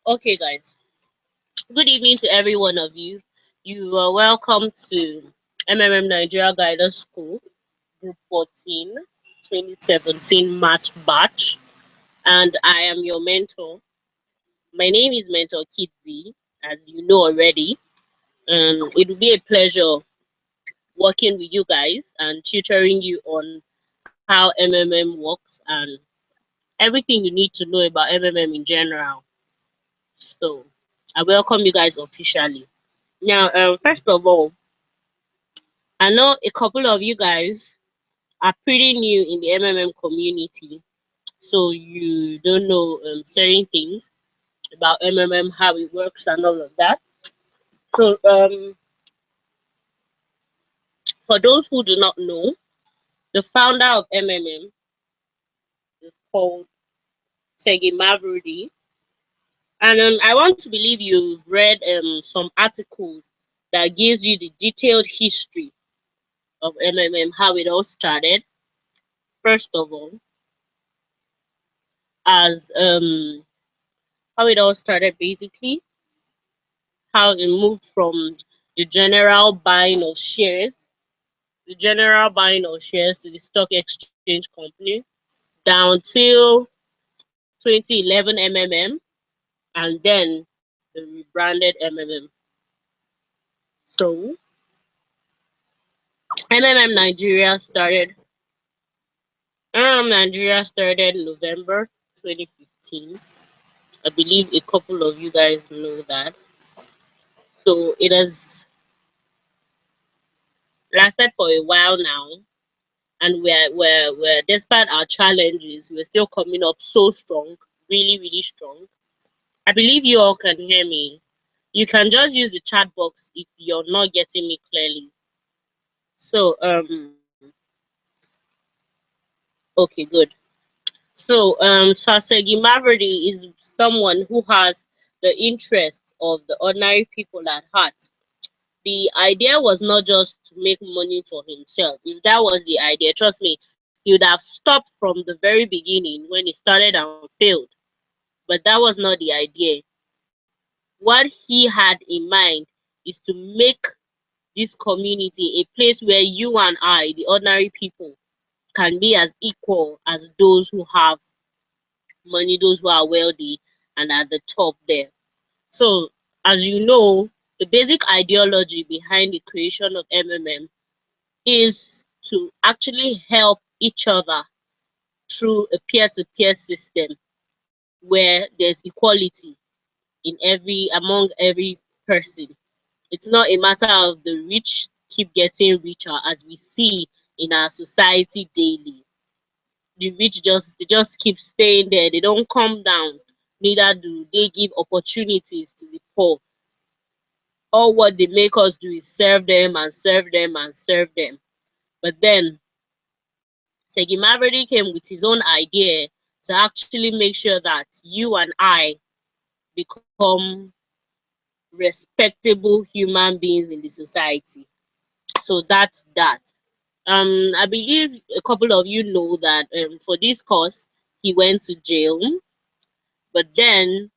Okay, guys. Good evening to every one of you. You are welcome to MMM Nigeria Guidance School, Group 14, 2017 March batch. And I am your mentor. My name is Mentor Kid V, as you know already. And it will be a pleasure working with you guys and tutoring you on how MMM works and everything you need to know about MMM in general. So I welcome you guys officially. Now, first of all, I know a couple of you guys are pretty new in the MMM community, so you don't know certain things about MMM, how it works, and all of that. So, for those who do not know, the founder of MMM is called Segi Mavrudi, and I want to believe you've read some articles that gives you the detailed history of MMM, how it all started. First of all, as how it all started basically, how it moved from the general buying of shares, to the stock exchange company down till 2011 MMM and then the rebranded MMM. So MMM Nigeria started November 2015. I believe a couple of you guys know that. So it has lasted for a while now, and we're despite our challenges, we're still coming up so strong, really, really strong. I believe you all can hear me. You can just use the chat box if you're not getting me clearly. So okay, good. So Sasegi Mavrdi is someone who has the interest of the ordinary people at heart. The idea was not just to make money for himself. If that was the idea, trust me, he would have stopped from the very beginning when he started and failed. But that was not the idea. What he had in mind is to make this community a place where you and I, the ordinary people, can be as equal as those who have money, those who are wealthy and at the top there. So, as you know, the basic ideology behind the creation of MMM is to actually help each other through a peer-to-peer system where there's equality in every among every person. It's not a matter of the rich keep getting richer as we see in our society daily. The rich just keep staying there. They don't come down. Neither do they give opportunities to the poor. All what they make us do is serve them and serve them and serve them. But then Segi Mavredi came with his own idea to actually make sure that you and I become respectable human beings in the society. So that's that. I believe a couple of you know that for this course he went to jail, but then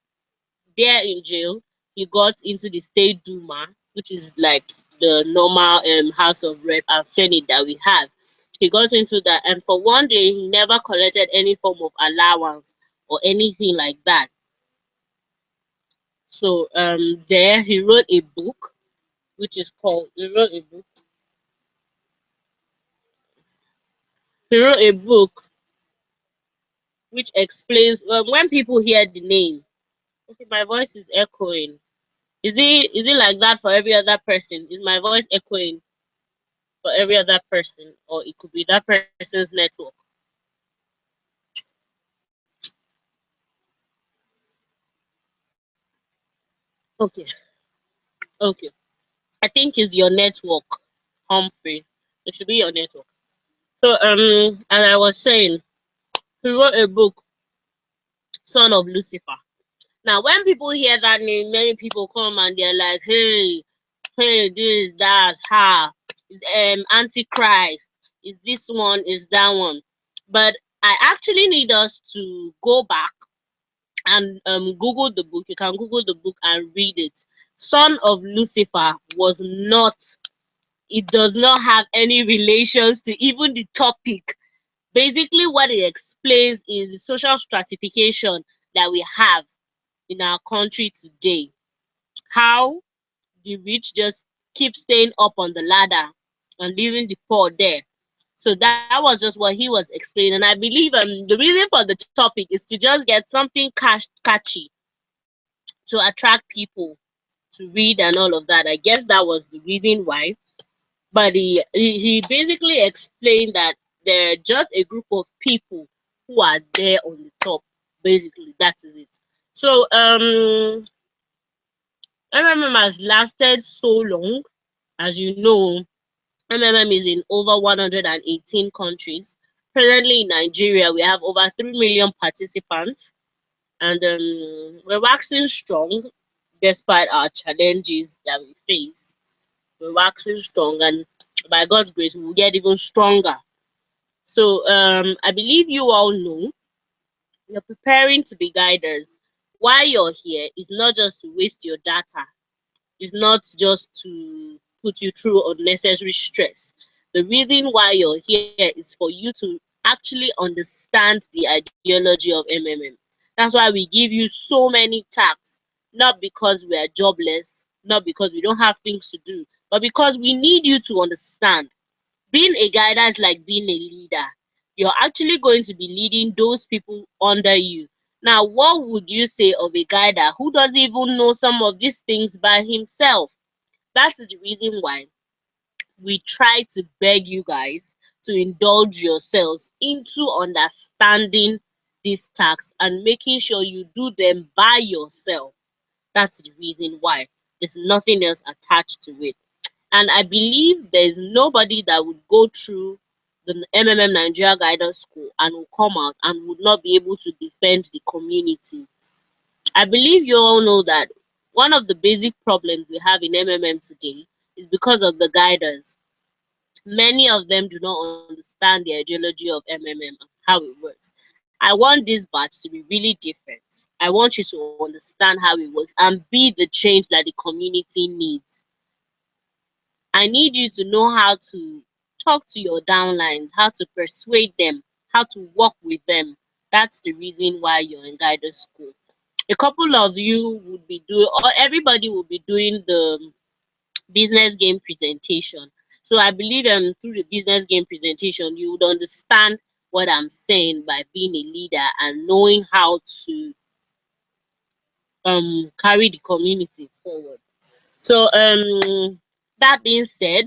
there in jail he got into the State Duma, which is like the normal House of Rep and Senate that we have. He got into that, and for one day he never collected any form of allowance or anything like that. So there he wrote a book, which is called he wrote a book which explains when people hear the name. Okay, my voice is echoing. Is it like that for every other person? Is my voice echoing for every other person, or it could be that person's network? Okay, okay. I think it's your network, Humphrey. It should be your network. So and I was saying, he wrote a book, Son of Lucifer. Now, when people hear that name, many people come and they're like, hey, this, that, ha, is Antichrist, is this one, is that one. But I actually need us to go back and Google the book. You can Google the book and read it. Son of Lucifer was not. It does not have any relations to even the topic. Basically, what it explains is the social stratification that we have in our country today. How the rich just keep staying up on the ladder and leaving the poor there. So that was just what he was explaining. And I believe the reason for the topic is to just get something catchy to attract people to read and all of that. I guess that was the reason why. But he basically explained that they're just a group of people who are there on the top. Basically, that is it. So MMM has lasted so long. As you know, MMM is in over 118 countries. Presently in Nigeria, we have over 3 million participants, and we're waxing strong despite our challenges that we face. We're waxing strong, and by God's grace, we will get even stronger. So I believe you all know you're preparing to be guiders. Why you're here is not just to waste your data, it's not just to put you through unnecessary stress. The reason why you're here is for you to actually understand the ideology of MMM. That's why we give you so many tasks, not because we are jobless, not because we don't have things to do, but because we need you to understand. Being a guider is like being a leader. You're actually going to be leading those people under you. Now, what would you say of a guider who doesn't even know some of these things by himself? That is the reason why we try to beg you guys to indulge yourselves into understanding these tasks and making sure you do them by yourself. That's the reason why. There's nothing else attached to it. And I believe there's nobody that would go through the MMM Nigeria Guidance School and will come out and would not be able to defend the community. I believe you all know that one of the basic problems we have in MMM today is because of the guiders. Many of them do not understand the ideology of MMM and how it works. I want this batch to be really different. I want you to understand how it works and be the change that the community needs. I need you to know how to talk to your downlines, how to persuade them, how to work with them. That's the reason why you're in guidance school. A couple of you would be doing, or everybody will be doing the business game presentation. So I believe through the business game presentation, you would understand what I'm saying by being a leader and knowing how to carry the community forward. So that being said,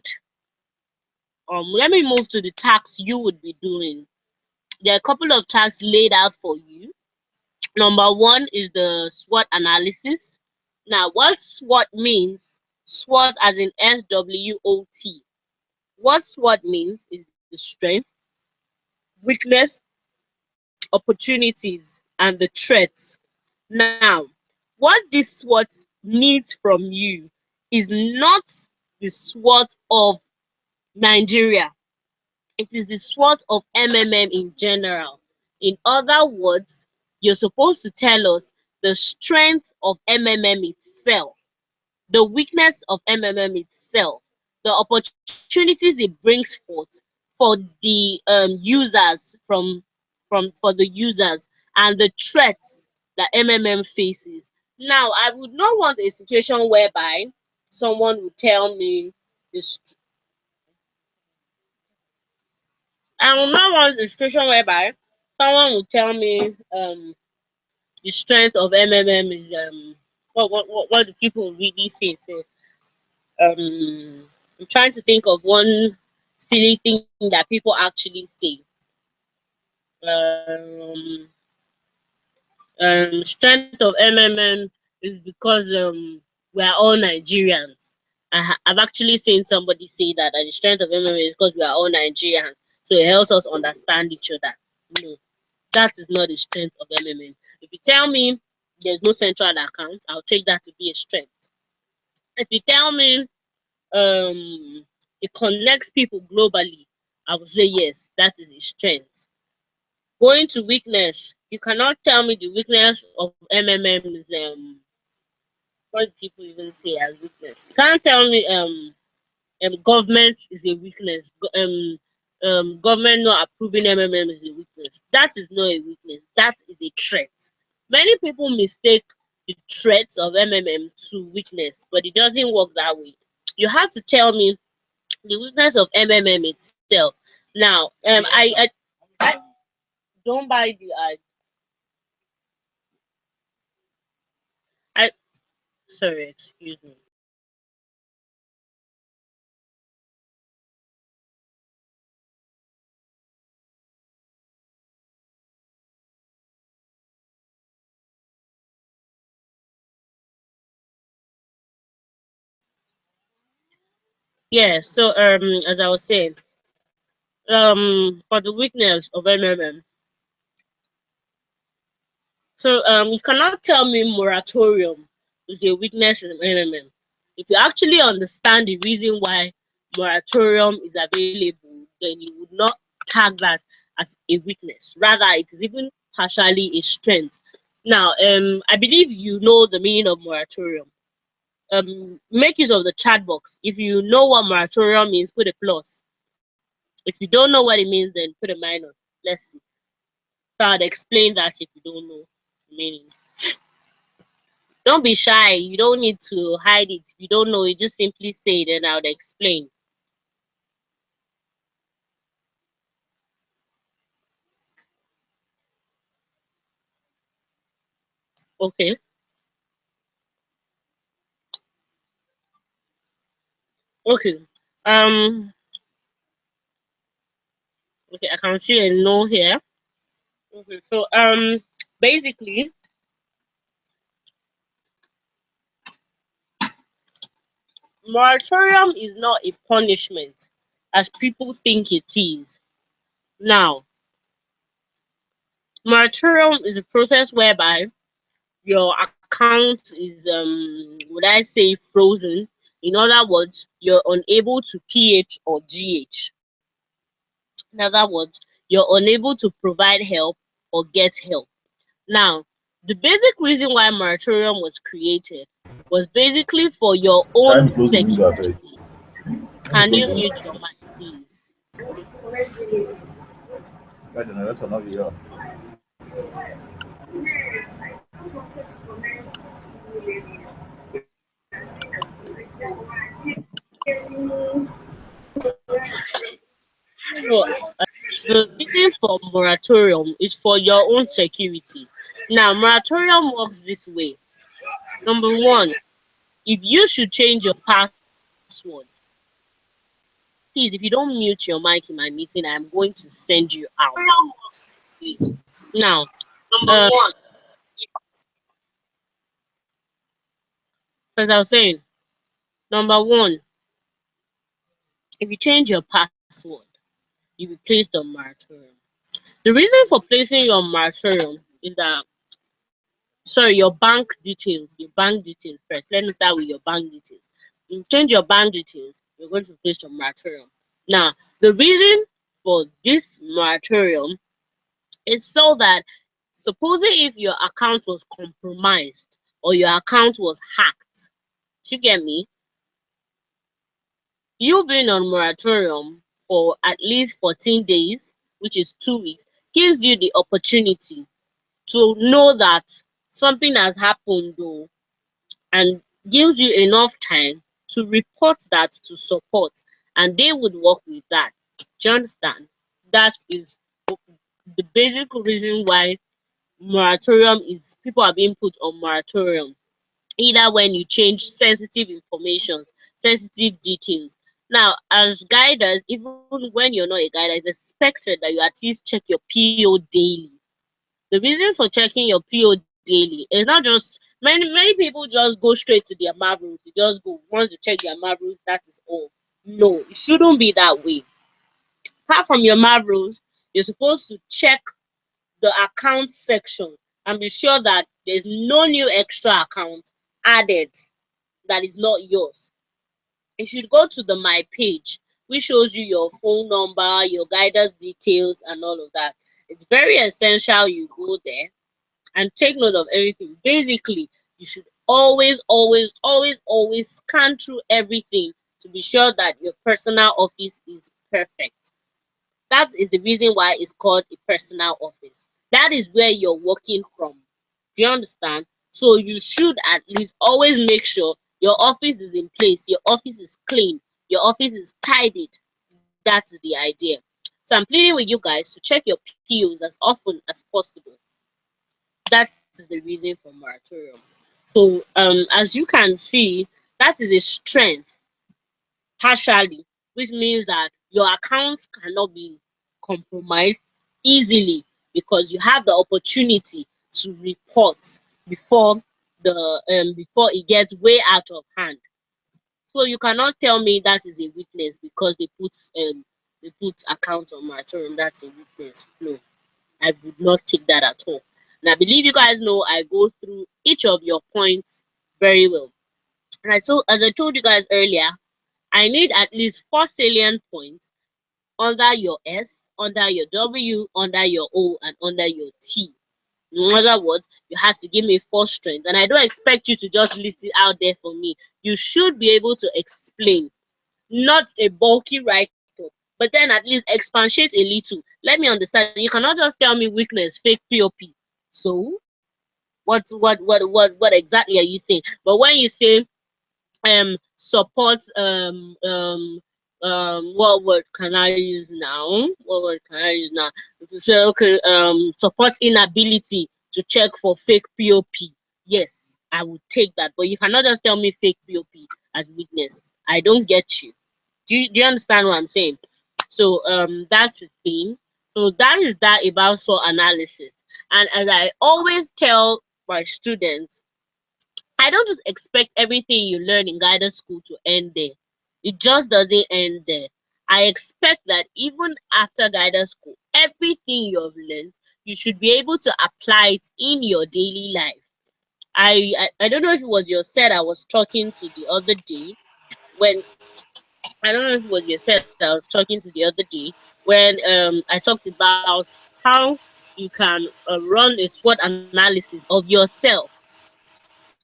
let me move to the tasks you would be doing. There are a couple of tasks laid out for you. Number one is the SWOT analysis. Now, what SWOT means, SWOT as in SWOT. What SWOT means is the strength, weakness, opportunities, and the threats. Now, what this SWOT needs from you is not the SWOT of Nigeria. It is the SWOT of MMM in general. In other words, you're supposed to tell us the strength of MMM itself, the weakness of MMM itself, the opportunities it brings forth for the users for the users, and the threats that MMM faces. Now, I would not want a situation whereby someone would tell me this. I would not want a situation whereby someone would tell me the strength of MMM is what do people really say? So, I'm trying to think of one silly thing that people actually say. Um, Strength of MMM is because we are all Nigerians. I've actually seen somebody say that the strength of MMM is because we are all Nigerians, so it helps us understand each other. No, that is not the strength of MMM. If you tell me there's no central account, I'll take that to be a strength. If you tell me it connects people globally, I would say yes, that is a strength. Going to weakness, you cannot tell me the weakness of MMM is what do people even say as weakness. You can't tell me government is a weakness. Government not approving MMM is a weakness. That is not a weakness. That is a threat. Many people mistake the threats of MMM to weakness, but it doesn't work that way. You have to tell me the weakness of MMM itself. Now, I don't buy the I sorry, excuse me. Yeah, so as I was saying, for the weakness of MMM, so you cannot tell me moratorium is a weakness in MMM. If you actually understand the reason why moratorium is available, then you would not tag that as a weakness. Rather, it is even partially a strength. Now, I believe you know the meaning of moratorium. Make use of the chat box. If you know what moratorium means, put a plus. If you don't know what it means, then put a minus. Let's see. So I'd explain that if you don't know the meaning. Don't be shy. You don't need to hide it. If you don't know, you just simply say it and I would explain. Okay. Okay. Um. Okay. I can see a no here. Okay. So basically, moratorium is not a punishment, as people think it is. Now, moratorium is a process whereby your account is would I say frozen. In other words, you're unable to PH or GH. In other words, you're unable to provide help or get help. Now, the basic reason why moratorium was created was basically for your own Time close the window, I beg. security. Let me Can close you them. mute your mic, please? That generator not be on. So, the reason for moratorium is for your own security. Now, moratorium works this way. Number one, if you should change your password, please, if you don't mute your mic in my meeting, I'm going to send you out. Now, uh, as I was saying, number one, if you change your password, you will be placed on moratorium. The reason for placing you on moratorium is that, sorry, your bank details first. Let me start with your bank details. You change your bank details, you're going to be placed on moratorium. Now, the reason for this moratorium is so that supposing if your account was compromised or your account was hacked, you get me? You being on moratorium for at least 14 days, which is 2 weeks, gives you the opportunity to know that something has happened though, and gives you enough time to report that to support, and they would work with that. Do you understand? That is the basic reason why moratorium is people are being put on moratorium, either when you change sensitive information, sensitive details. Now, as guiders, even when you're not a guider, it's expected that you at least check your PO daily. The reason for checking your PO daily is not just many people just go straight to their marbles. They just go once they check their marbles, that is all. No, it shouldn't be that way. Apart from your marbles, you're supposed to check the account section and be sure that there's no new extra account added that is not yours. You should go to the my page, which shows you your phone number, your guidance details, and all of that. It's very essential you go there and take note of everything. Basically, you should always scan through everything to be sure that your personal office is perfect. That is the reason why it's called a personal office. That is where you're working from. Do you understand? So you should at least always make sure your office is in place, your office is clean, your office is tidied. That's the idea. So I'm pleading with you guys to check your POs as often as possible. That's the reason for moratorium. So as you can see, that is a strength partially, which means that your accounts cannot be compromised easily because you have the opportunity to report before before it gets way out of hand. So you cannot tell me that is a weakness because they put accounts on moratorium. That's a weakness. No, I would not take that at all. And I believe you guys know I go through each of your points very well. Right. So as I told you guys earlier, I need at least 4 salient points under your S, under your W, under your O, and under your T. In other words, you have to give me 4 strengths, and I don't expect you to just list it out there for me. You should be able to explain, not a bulky write-up, but then at least expatiate a little. Let me understand. You cannot just tell me weakness, fake POP. So, what exactly are you saying? But when you say support what word can I use now? What word can I use now? If you say okay, support inability to check for fake POP, yes, I would take that. But you cannot just tell me fake POP as weakness. I don't get you. Do you understand what I'm saying? So that's the thing. So that is that about SWOT analysis. And as I always tell my students, I don't just expect everything you learn in guidance school to end there. It just doesn't end there. I expect that even after guidance school, everything you've learned, you should be able to apply it in your daily life. I don't know if it was your set I was talking to the other day when I don't know if it was your set I was talking to the other day when I talked about how you can run a SWOT analysis of yourself.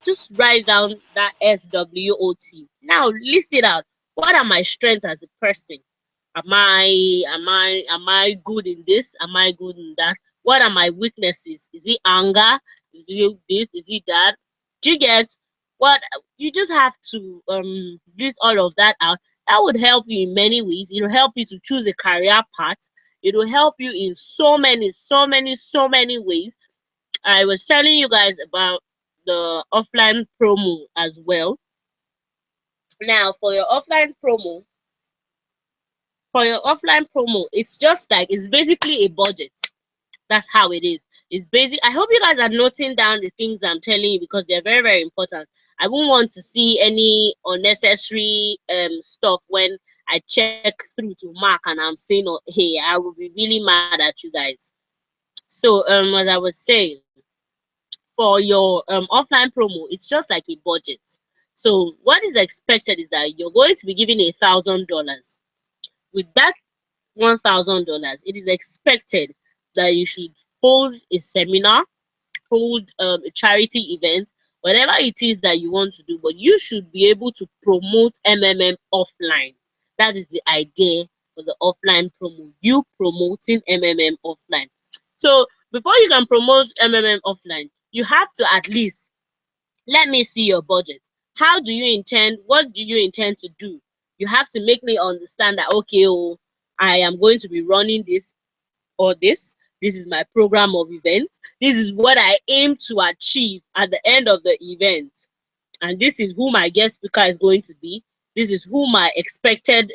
Just write down that SWOT. Now list it out. What are my strengths as a person? Am I good in this? Am I good in that? What are my weaknesses? Is it anger? Is it this? Is it that? Do you get what you just have to list all of that out? That would help you in many ways. It will help you to choose a career path. It will help you in so many ways. I was telling you guys about the offline promo as well. Now, for your offline promo, it's just like it's basically a budget. That's how it is. It's basic. I hope you guys are noting down the things I'm telling you because they're very, very important. I won't want to see any unnecessary stuff when I check through to Mark and I'm saying, oh, hey, I will be really mad at you guys. So, as I was saying, for your offline promo, it's just like a budget. So what is expected is that you're going to be given $1,000. With that $1,000, it is expected that you should hold a seminar, hold a charity event, whatever it is that you want to do, but you should be able to promote MMM offline. That is the idea for the offline promo. You promoting MMM offline. So before you can promote MMM offline, you have to at least let me see your budget. What do you intend to do? You have to make me understand that, okay, oh, I am going to be running this or this. This is my program of events. This is what I aim to achieve at the end of the event. And this is who my guest speaker is going to be. This is who my expected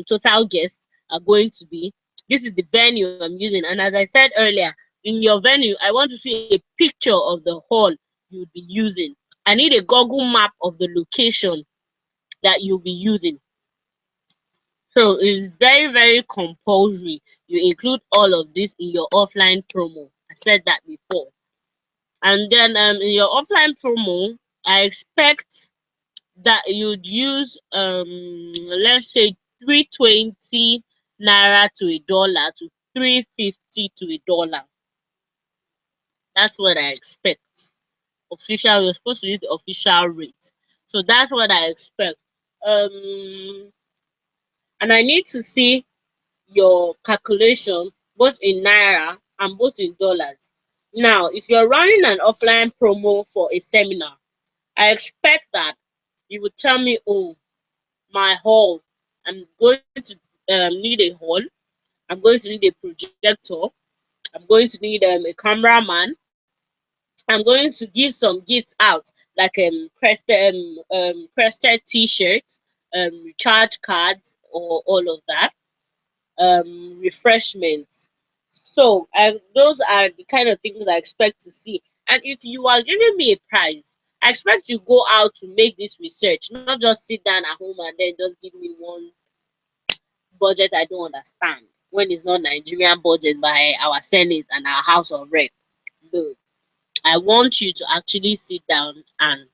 total guests are going to be. This is the venue I'm using. And as I said earlier, in your venue, I want to see a picture of the hall you'll be using. I need a Google map of the location that you'll be using. So it's very, very compulsory. You include all of this in your offline promo. I said that before. And then in your offline promo, I expect that you'd use let's say 320 naira to $1 to 3.50 to $1. That's what I expect. Official, we're supposed to use the official rate. So that's what I expect. Um, and I need to see your calculation both in naira and both in dollars. Now, if you're running an offline promo for a seminar, I expect that you would tell me, oh, my hall, I'm going to need a hall, I'm going to need a projector, I'm going to need a cameraman, I'm going to give some gifts out like crested t-shirts, recharge cards, or all of that, refreshments. So those are the kind of things I expect to see. And if you are giving me a prize, I expect you go out to make this research, not just sit down at home and then just give me one budget I don't understand when it's not Nigerian budget by our Senate and our House of Rep. No, I want you to actually sit down and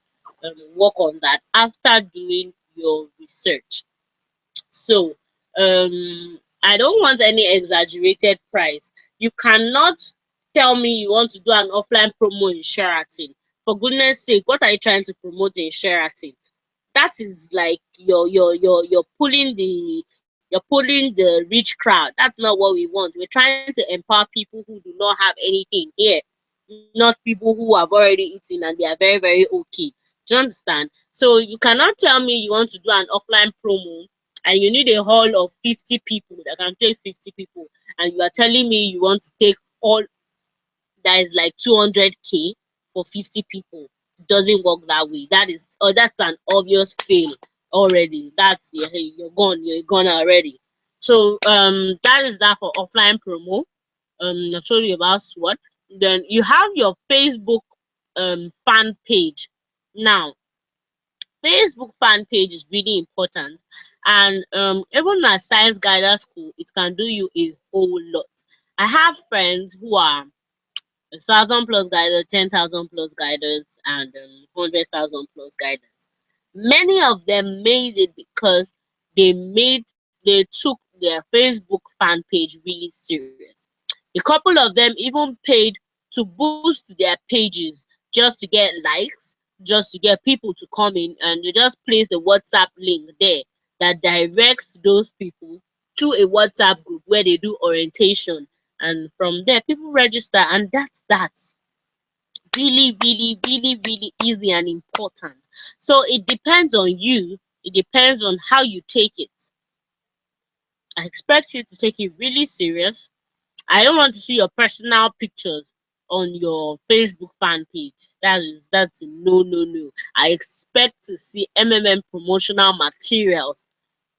work on that after doing your research. So I don't want any exaggerated price. You cannot tell me you want to do an offline promo in Sheraton. For goodness sake, what are you trying to promote in Sheraton? That is like you're pulling the rich crowd. That's not what we want. We're trying to empower people who do not have anything here, not people who have already eaten and they are very, very okay. Do you understand? So you cannot tell me you want to do an offline promo and you need a hall of 50 people that can take 50 people, and you are telling me you want to take all that is like 200K for 50 people. It doesn't work that way. That's an obvious fail already. That's you're gone. You're gone already. So that is that for offline promo. I told you about SWOT. Then you have your Facebook fan page. Now, Facebook fan page is really important, and even at Science Guider School, it can do you a whole lot. I have friends who are 1,000 plus guiders, 10,000 plus guiders, and 100,000 plus guiders. Many of them made it because they took their Facebook fan page really serious. A couple of them even paid to boost their pages just to get likes, just to get people to come in, and they just place the WhatsApp link there that directs those people to a WhatsApp group where they do orientation, and from there people register, and that's that. Really, really, really, really easy and important. So it depends on you, it depends on how you take it. I expect you to take it really serious. I don't want to see your personal pictures on your Facebook fan page. That's a no, no, no. I expect to see promotional materials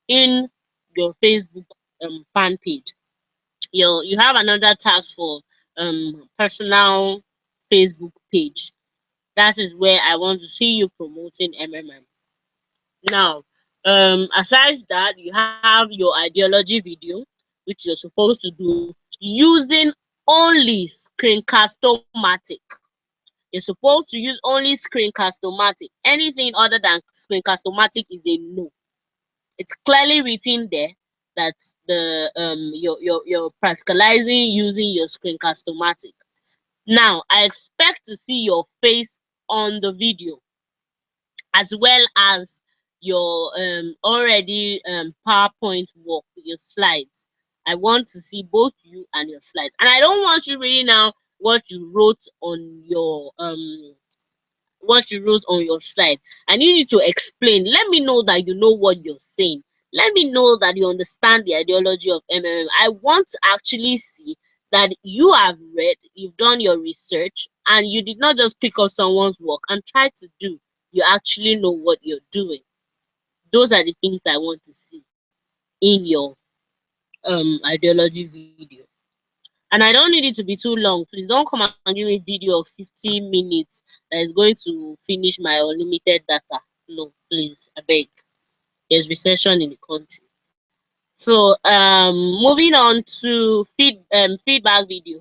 in your Facebook fan page. You have another tab for personal Facebook page. That is where I want to see you promoting Now, aside that, you have your ideology video, which you're supposed to do using only Screencast-O-Matic. You're supposed to use only Screencast-O-Matic. Anything other than Screencast-O-Matic is a no. It's clearly written there that you're practicalizing using your Screencast-O-Matic. Now, I expect to see your face on the video, as well as your already PowerPoint work, your slides. I want to see both you and your slides. And I don't want you reading now what you wrote on your slide. I need you to explain. Let me know that you know what you're saying. Let me know that you understand the ideology of I want to actually see that you have read, you've done your research, and you did not just pick up someone's work and try to do. You actually know what you're doing. Those are the things I want to see in your ideology video. And I don't need it to be too long. Please don't come and give me a video of 15 minutes that is going to finish my unlimited data. No, please, I beg. There's recession in the country. So moving on to feedback video.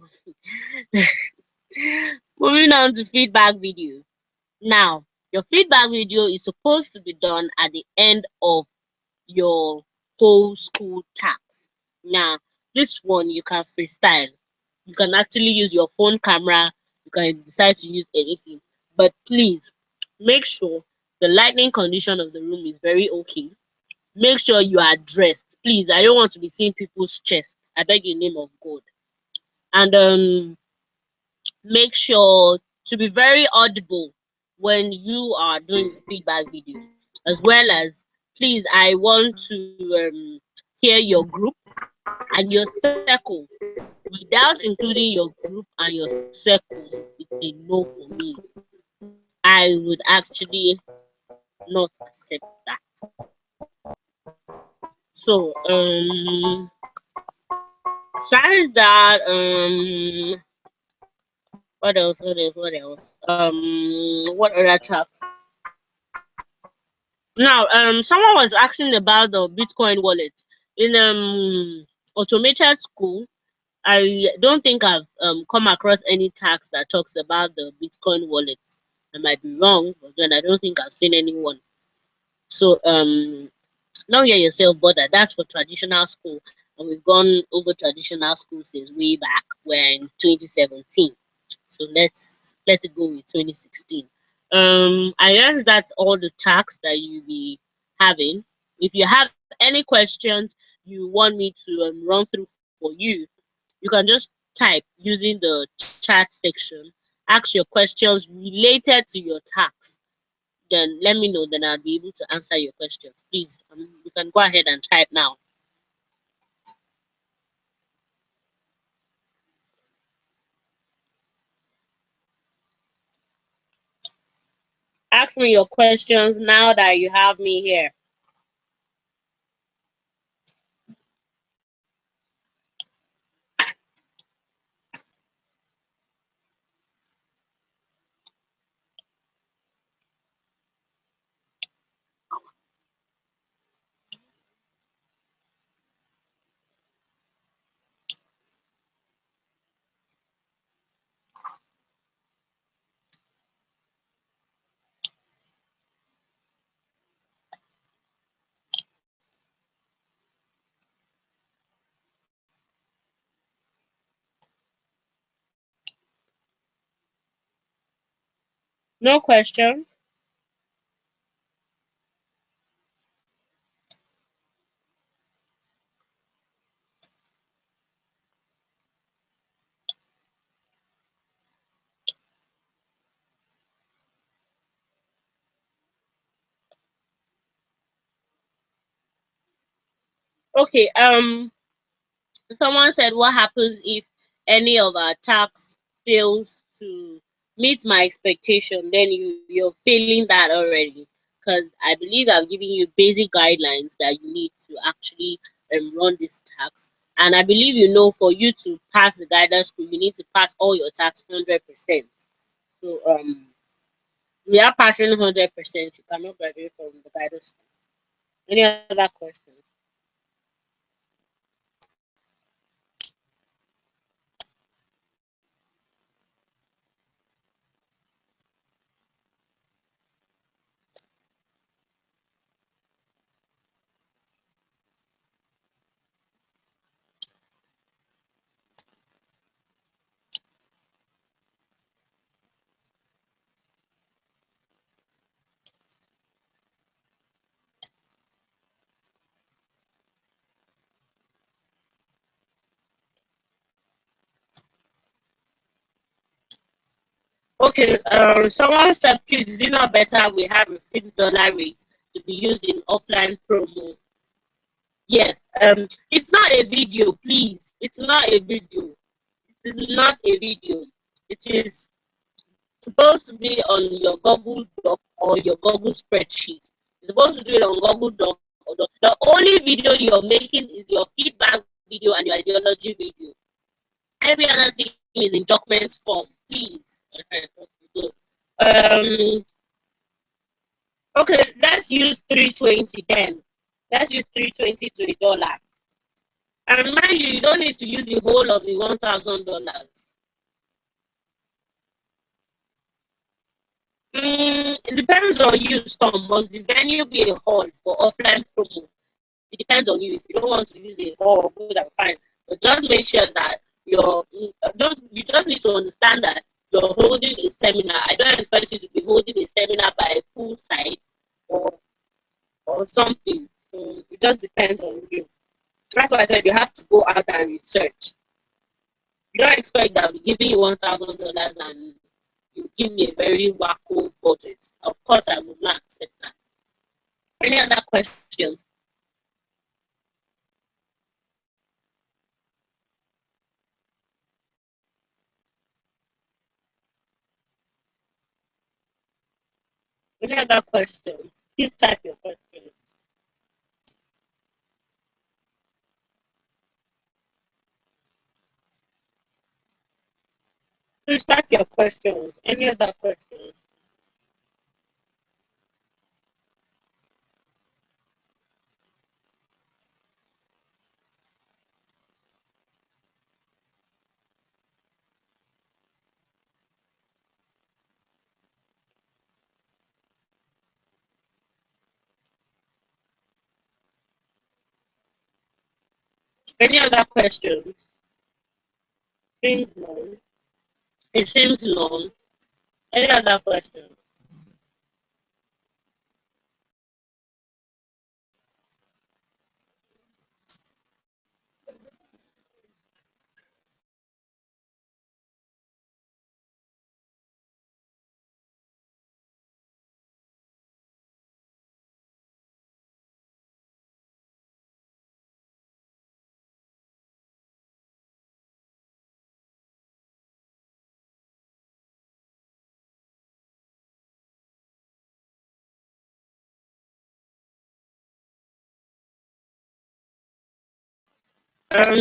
Moving on to feedback video. Now, your feedback video is supposed to be done at the end of your whole school tax. Now, This one you can freestyle. You can actually use your phone camera. You can decide to use anything. But please make sure the lighting condition of the room is very okay. Make sure you are dressed. Please, I don't want to be seeing people's chest. I beg in the name of God. And make sure to be very audible when you are doing the feedback video, as well as please, I want to hear your group and your circle. Without including your group and your circle, it's a no for me. I would actually not accept that. So besides that, what else? What other tasks? Now, someone was asking about the Bitcoin wallet in automated school. I don't think I've come across any tax that talks about the Bitcoin wallet. I might be wrong, but then I don't think I've seen anyone. So don't get yourself bothered. That's for traditional school, and we've gone over traditional school since way back. We're in 2017, so let it go with 2016. I guess that's all the tax that you'll be having. If you have any questions you want me to run through for you, you can just type using the chat section. Ask your questions related to your tax. Then let me know. Then I'll be able to answer your questions. Please, you can go ahead and type now. Ask me your questions now that you have me here. No questions? Okay. Someone said, what happens if any of our tax fails to meet my expectation? Then you're failing that already, because I believe I've given you basic guidelines that you need to actually run this tax. And I believe for you to pass the guidance school, you need to pass all your tax 100%. So we are passing 100%. You cannot graduate from the guidance school. Any other questions? Okay, someone said, please, is it not better we have a fixed dollar rate to be used in offline promo? Yes, it's not a video, please. It's not a video. It is not a video. It is supposed to be on your Google Doc or your Google spreadsheet. You're supposed to do it on Google Doc. The only video you're making is your feedback video and your ideology video. Every other thing is in documents form, please. Um, okay, let's use 320 then. Let's use 320 to $1. And mind you, you don't need to use the whole of the $1,000. It depends on you, Storm. Must the venue be a hall for offline promo? It depends on you. If you don't want to use a hall, good and fine. But just make sure that you just need to understand that you're holding a seminar. I don't expect you to be holding a seminar by a poolside or something. So it just depends on you. That's why I said you have to go out and research. You don't expect that I'll be giving you $1,000 and you give me a very wacko budget. Of course, I would not accept that. Any other questions? Any other questions? Please type your questions. Please type your questions. Any other questions? Any other questions? Seems long. It seems long. Any other questions?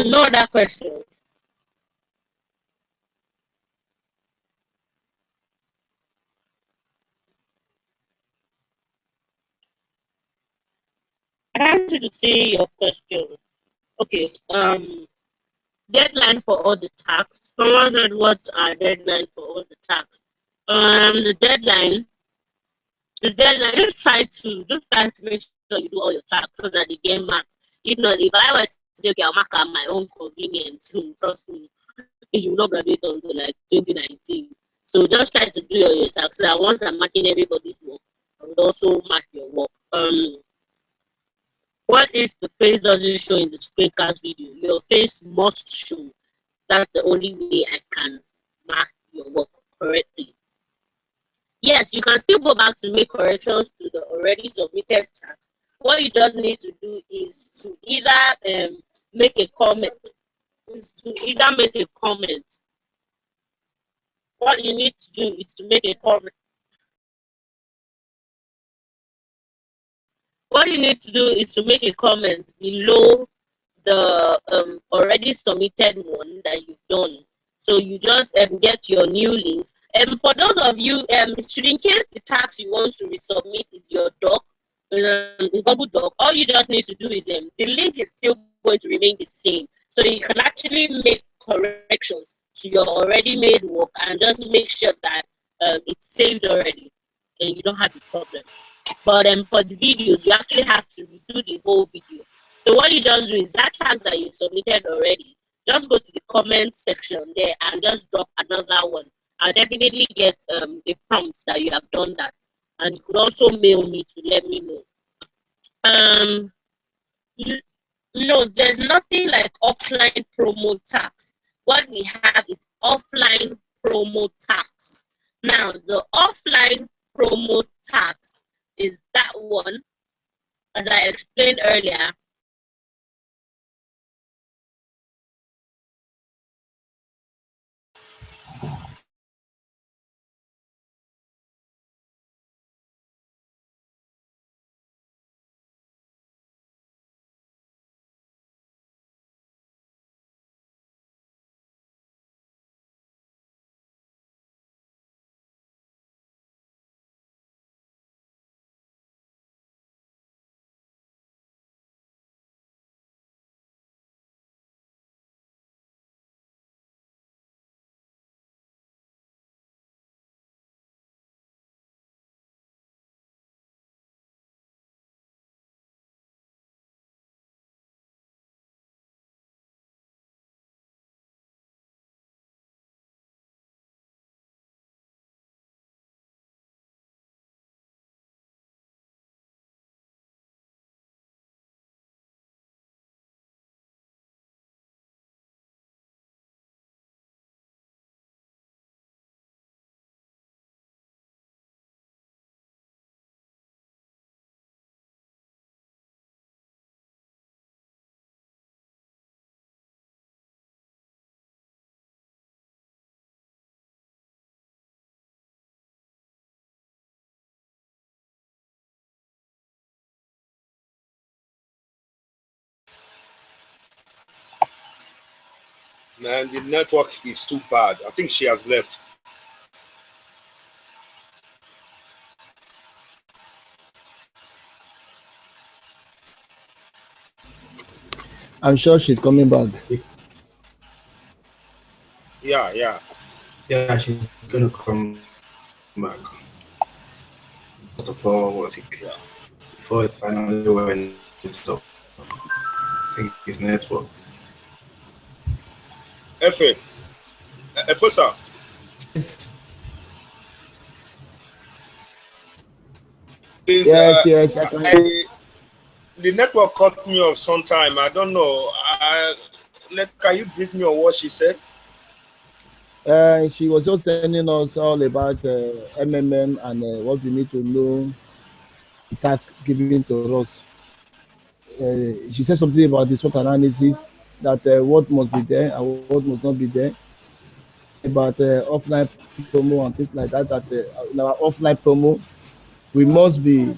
No other questions. I want you to see your questions. Okay. Deadline for all the tasks. Someone said, "What's our deadline for all the tasks?" The deadline. The deadline. Just try to make sure you do all your tasks so that they get marked. If not, if I were to say, okay, I'll mark at my own convenience. Trust me, you will not graduate until like 2019. So just try to do all your tasks so that once I'm marking everybody's work, I would also mark your work. What if the face doesn't show in the screencast video? Your face must show. That's the only way I can mark your work correctly. Yes, you can still go back to make corrections to the already submitted task. What you just need to do is to either make a comment. Is to either make a comment. What you need to do is to make a comment. What you need to do is to make a comment below the already submitted one that you've done. So you just get your new links. And for those of you, should in case the tax you want to resubmit is your doc, in Google Doc, all you just need to do is the link is still going to remain the same. So you can actually make corrections to your already made work and just make sure that it's saved already and you don't have a problem. But for the videos, you actually have to redo the whole video. So what you just do is that tag that you submitted already, just go to the comment section there and just drop another one. I'll definitely get a prompt that you have done that. And you could also mail me to let me know. Um, no, there's nothing like offline promo tax. What we have is offline promo tax. Now, the offline promo tax is that one, as I explained earlier, Man, the network is too bad. I think she has left. I'm sure she's coming back. Yeah. Yeah, she's gonna come back. First of all, before it finally went off, I think it's network. Efe, Efosa. Yes, Please, yes. I can. the network cut me off sometime. I don't know. Can you brief me on what she said? She was just telling us all about MMM and what we need to know, the task given to us. She said something about the SWOT analysis, that what must be there and what must not be there, about offline promo and things like that. That in our offline promo, we must be,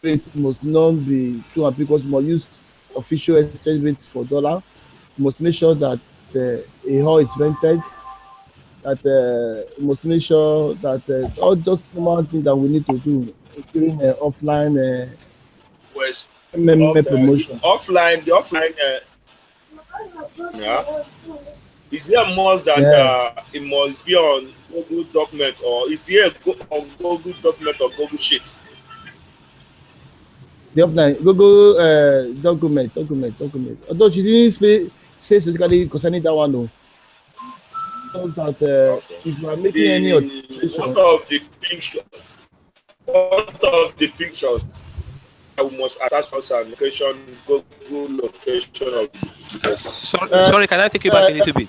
it must not be too high because we must use official exchange rate for dollar. We must make sure that a hall is rented, that must make sure that all just normal things that we need to do during offline Was MMA okay. promotion. The offline. Yeah. Is there a must that Yeah, it must be on Google document, or is there on Google document or Google sheet? the offline Google document. Although she didn't say specifically concerning that one, though. So that Okay. if you are making any The alteration, what of the pictures that we must attach us and location, Google location of yes. Sorry, can I take you back a little bit?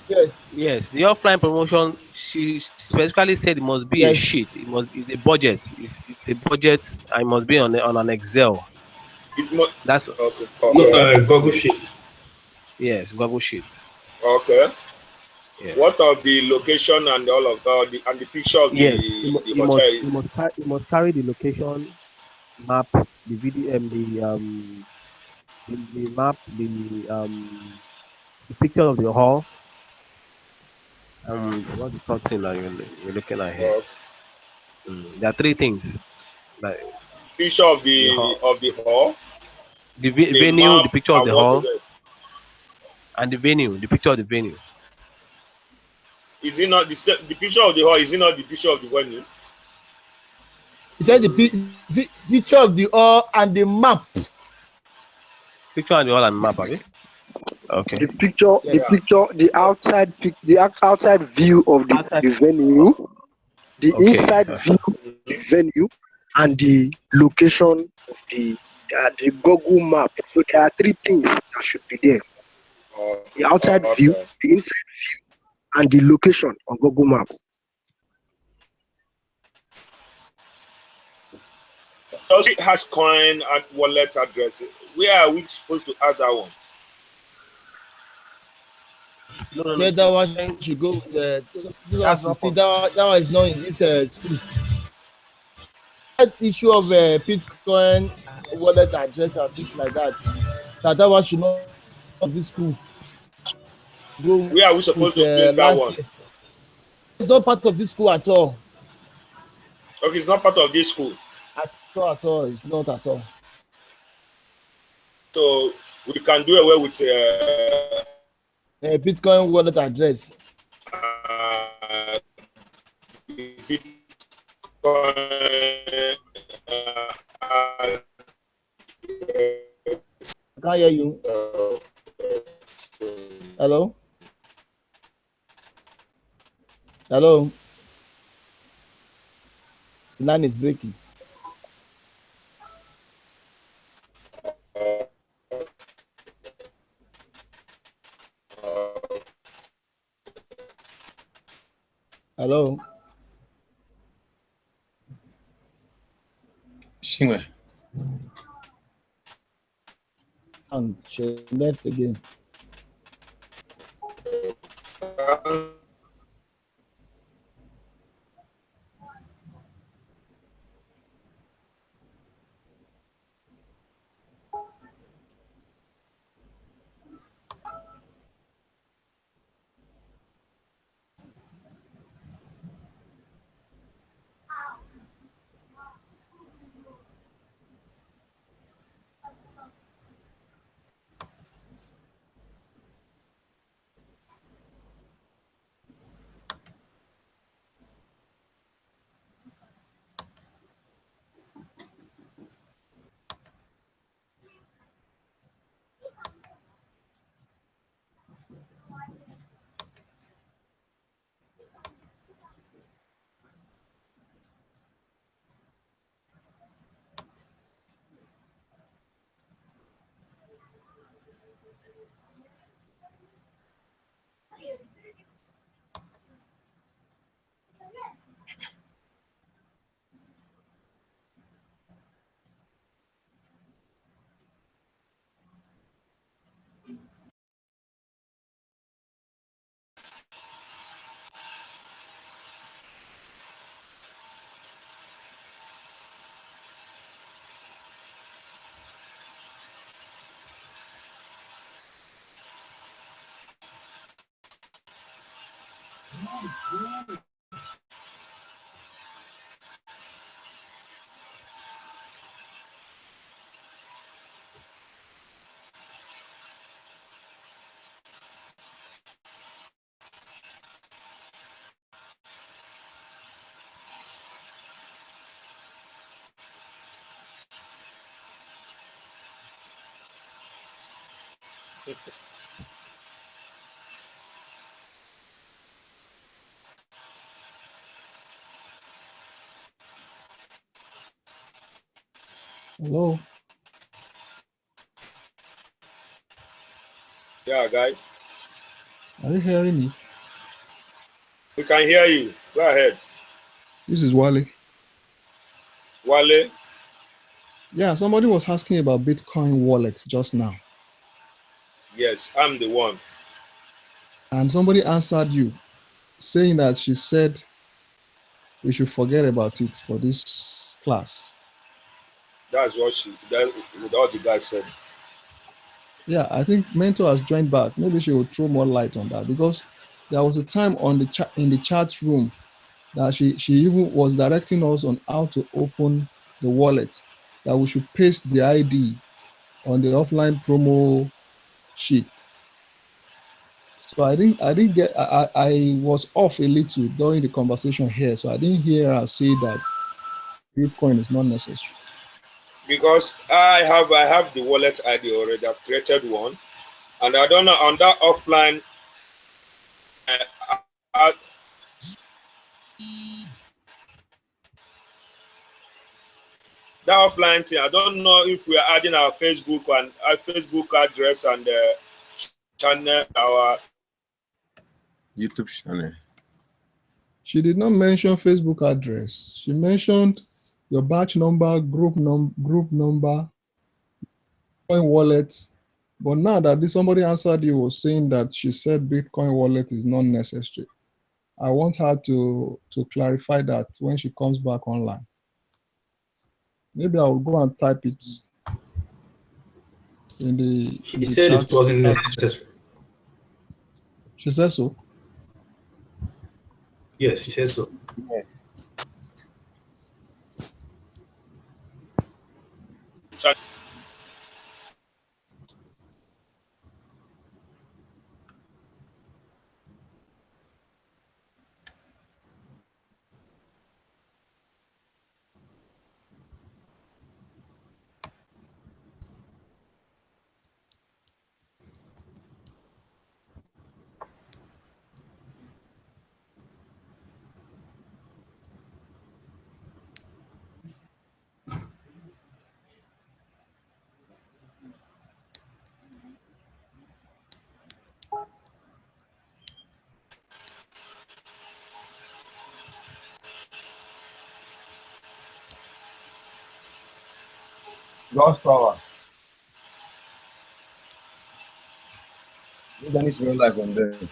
yes, Yes, the offline promotion. She specifically said it must be a yes, sheet. It's a budget. It's a budget. I must be on an Excel. It must, That's okay. No, Okay. Google Sheet. yes, Google Sheet. Okay. Yeah. What of the location and all of and the picture of Yes, the hotel? it must carry the location map, the video, the map, the picture of the hall. What's the third thing that you're looking at here? There are three things. Like Picture of the the hall, hall, the the venue, map, the picture of and the what hall, is it? and the venue, the picture of the venue. Is it not the picture of the hall? Is it not the picture of the venue? he said the picture of the all and the map. Picture and the hall and map, okay? Okay. The picture, Yes. the outside view of the venue, the Okay. inside view of the venue, and the location of the Google map. So there are three things that should be there: the outside view, the inside view, and the location on Google map. Does it has coin and wallet address? Where are we supposed to add that one? No. Said that one should go with That's not 2016. That one is not in this school. That issue of Bitcoin wallet address and things like that. That one should not be this school. Go Where are we supposed to place that last one? year. It's not part of this school at all. Okay, it's not part of this school. At all. It's not at all. So we can do away with Bitcoin wallet address. Bitcoin, I can't hear you. Hello? Hello? The line is breaking. Hello? Shingwe. And she left again. Hello. Yeah, guys. Are you hearing me? We can hear you. Go ahead. This is Wale. Wale. Yeah, somebody was asking about Bitcoin wallet just now. Yes, I'm the one. And somebody answered you saying that she said we should forget about it for this class. That's what the guy said. Yeah, I think Mentor has joined back. Maybe she will throw more light on that because there was a time on the chat in the chat room that she even was directing us on how to open the wallet, that we should paste the ID on the offline promo sheet. So I was off a little during the conversation here, so I didn't hear her say that Bitcoin is not necessary. Because I have the wallet ID already. I've created one, and I don't know on that offline. That offline thing, I don't know if we are adding our Facebook and our Facebook address and channel, our YouTube channel. She did not mention Facebook address. She mentioned your batch number, group number, Bitcoin wallet. But now that somebody answered you was saying that she said Bitcoin wallet is not necessary. I want her to clarify that when she comes back online. Maybe I will go and type it in the She said chat. it wasn't necessary. She said so. Yes, she said so. Yeah. channel. God's power. You don't need to real life on them.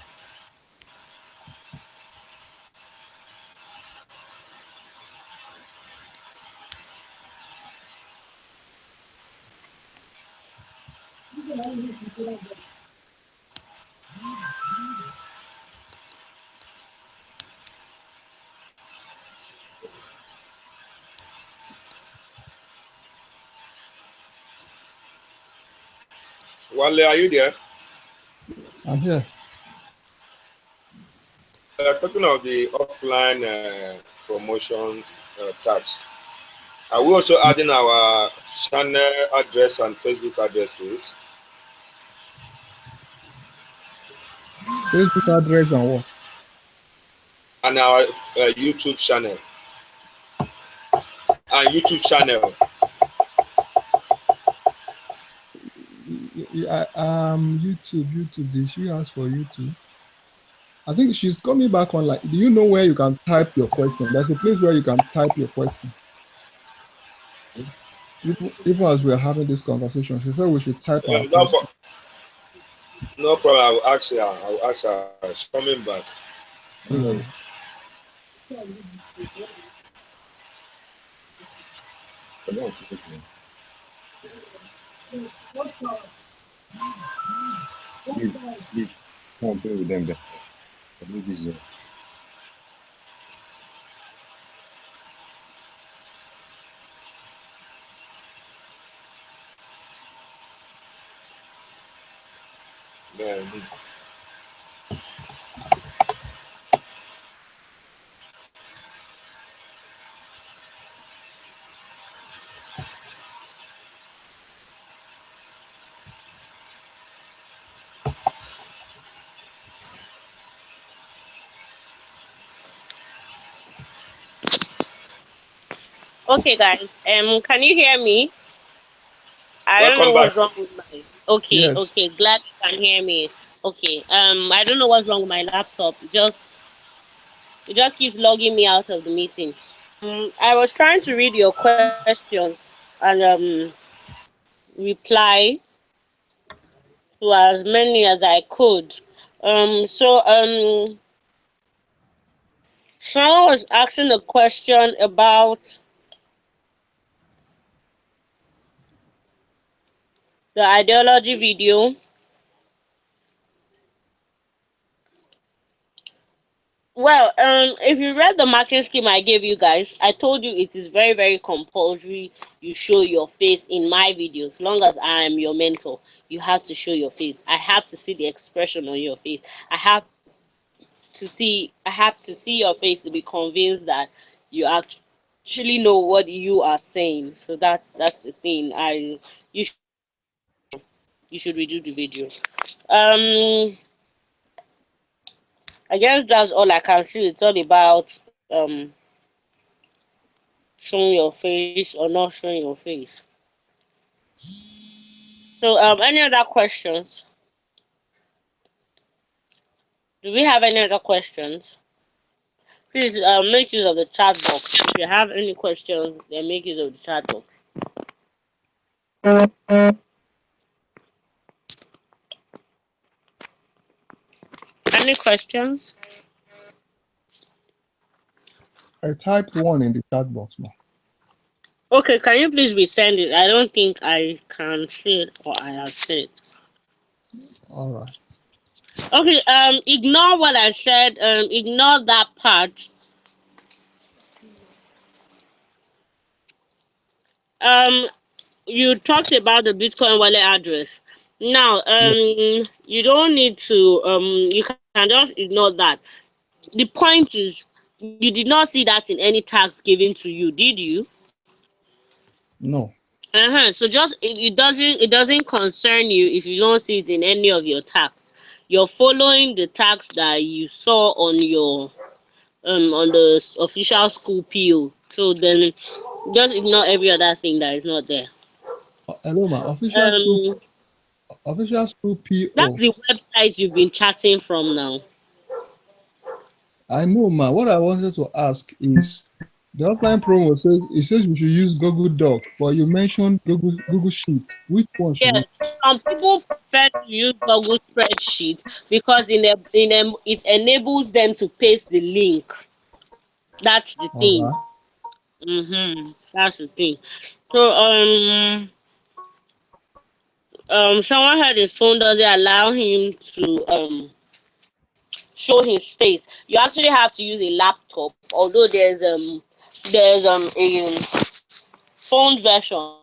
Wale, are you there? I'm here. Talking of the offline promotion tax, are we also adding our channel address and Facebook address to it? Facebook address and what? And our YouTube channel. And YouTube channel. YouTube. Did she ask for YouTube? I think she's coming back online. Do you know where you can type your question? There's a place where you can type your question. Even as we're having this conversation, she said we should type our question. No problem. I will ask her. She's coming back. Leave. Come and play with them there. Leave this here. Then, Okay, guys. Can you hear me? I don't know welcome back. what's wrong with my. Okay, Yes. okay. Glad you can hear me. Okay. I don't know what's wrong with my laptop. It just keeps logging me out of the meeting. I was trying to read your question and reply to as many as I could. Someone was asking a question about the ideology video. Well, if you read the marking scheme I gave you guys, I told you it is very, very compulsory. You show your face in my videos. As long as I am your mentor, you have to show your face. I have to see the expression on your face. I have to see your face to be convinced that you actually know what you are saying. So that's the thing. You should, you should redo the video. Um, I guess that's all I can see. It's all about showing your face or not showing your face. So any other questions? Do we have any other questions? Please make use of the chat box. If you have any questions, then make use of the chat box. Any questions? I typed one in the chat box, ma. Okay, can you please resend it? I don't think I can see it or I have seen it. All right. Okay, ignore what I said, ignore that part. Um you talked about the Bitcoin wallet address. Now, Yeah. you don't need to you can just ignore that. The point is you did not see that in any tax given to you, did you? No. So just it doesn't concern you if you don't see it in any of your tax. You're following the tax that you saw on the official school PO. So then just ignore every other thing that is not there. Hello, ma. Um Official school that's PO. the website you've been chatting from now. I know, ma. What I wanted to ask is the offline promo says we should use Google Doc, but you mentioned Google Sheet. Which one should we? Yes, some people prefer to use Google spreadsheet because it enables them to paste the link. That's the All thing. right. That's the thing. So someone had his phone doesn't allow him to show his face. You actually have to use a laptop, although there's a phone version